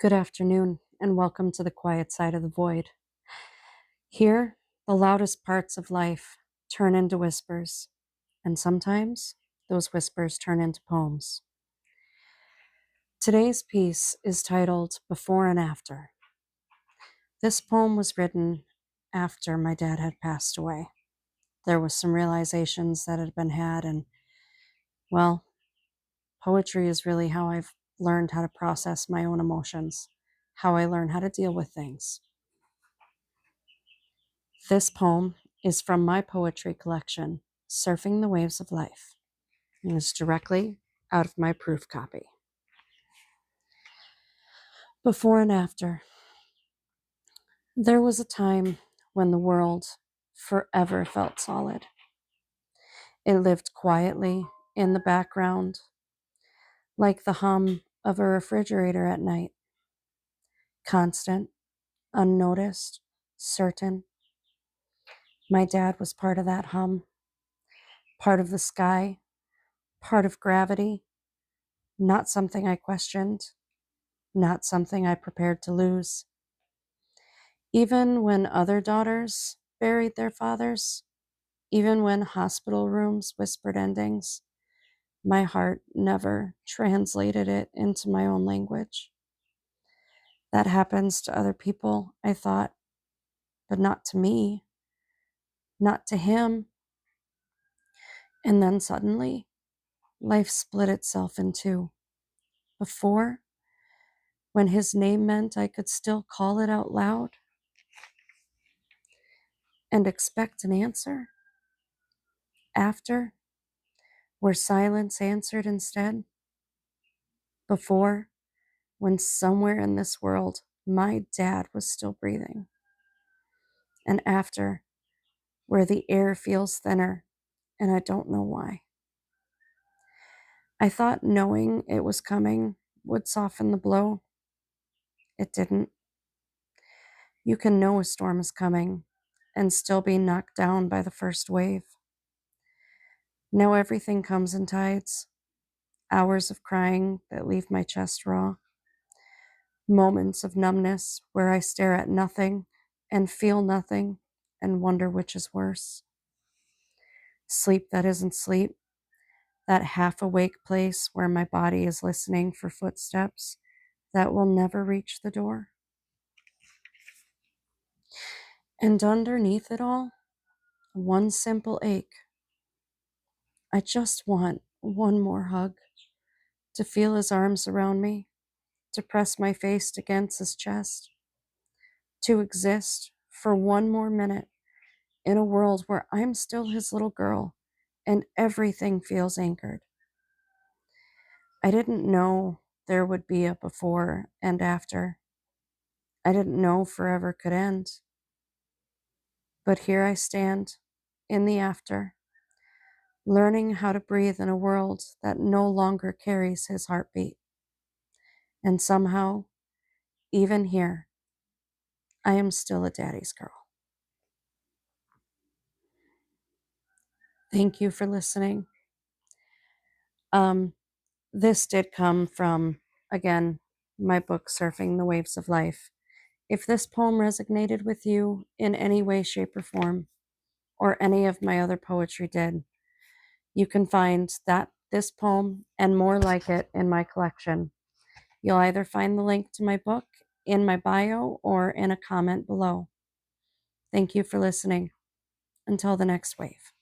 Good afternoon, and welcome to the quiet side of the void. Here, the loudest parts of life turn into whispers, and sometimes those whispers turn into poems. Today's piece is titled Before and After. This poem was written after my dad had passed away. There was some realizations that had been had, and well, poetry is really how I've learned how to process my own emotions, how I learn how to deal with things. This poem is from my poetry collection, Surfing the Waves of Life, and it's directly out of my proof copy. Before and after. There was a time when the world forever felt solid. It lived quietly in the background, like the hum of a refrigerator at night. Constant, unnoticed, certain. My dad was part of that hum, part of the sky, part of gravity, not something I questioned, not something I prepared to lose. Even when other daughters buried their fathers, even when hospital rooms whispered endings, my heart never translated it into my own language. That happens to other people, I thought, but not to me, not to him. And then suddenly, life split itself in two. Before, when his name meant I could still call it out loud and expect an answer. After, where silence answered instead. Before, when somewhere in this world my dad was still breathing. And after, where the air feels thinner and I don't know why. I thought knowing it was coming would soften the blow. It didn't. You can know a storm is coming and still be knocked down by the first wave. Now everything comes in tides. Hours of crying that leave my chest raw. Moments of numbness where I stare at nothing and feel nothing and wonder which is worse. Sleep that isn't sleep, that half awake place where my body is listening for footsteps that will never reach the door. And underneath it all, one simple ache. I just want one more hug, to feel his arms around me, to press my face against his chest, to exist for one more minute in a world where I'm still his little girl and everything feels anchored. I didn't know there would be a before and after. I didn't know forever could end. But here I stand in the after, learning how to breathe in a world that no longer carries his heartbeat. And somehow, even here, I am still a daddy's girl. Thank you for listening. This did come from, again, my book, Surfing the Waves of Life. If this poem resonated with you in any way, shape, or form, or any of my other poetry did, you can find this poem and more like it in my collection. You'll either find the link to my book in my bio or in a comment below. Thank you for listening. Until the next wave.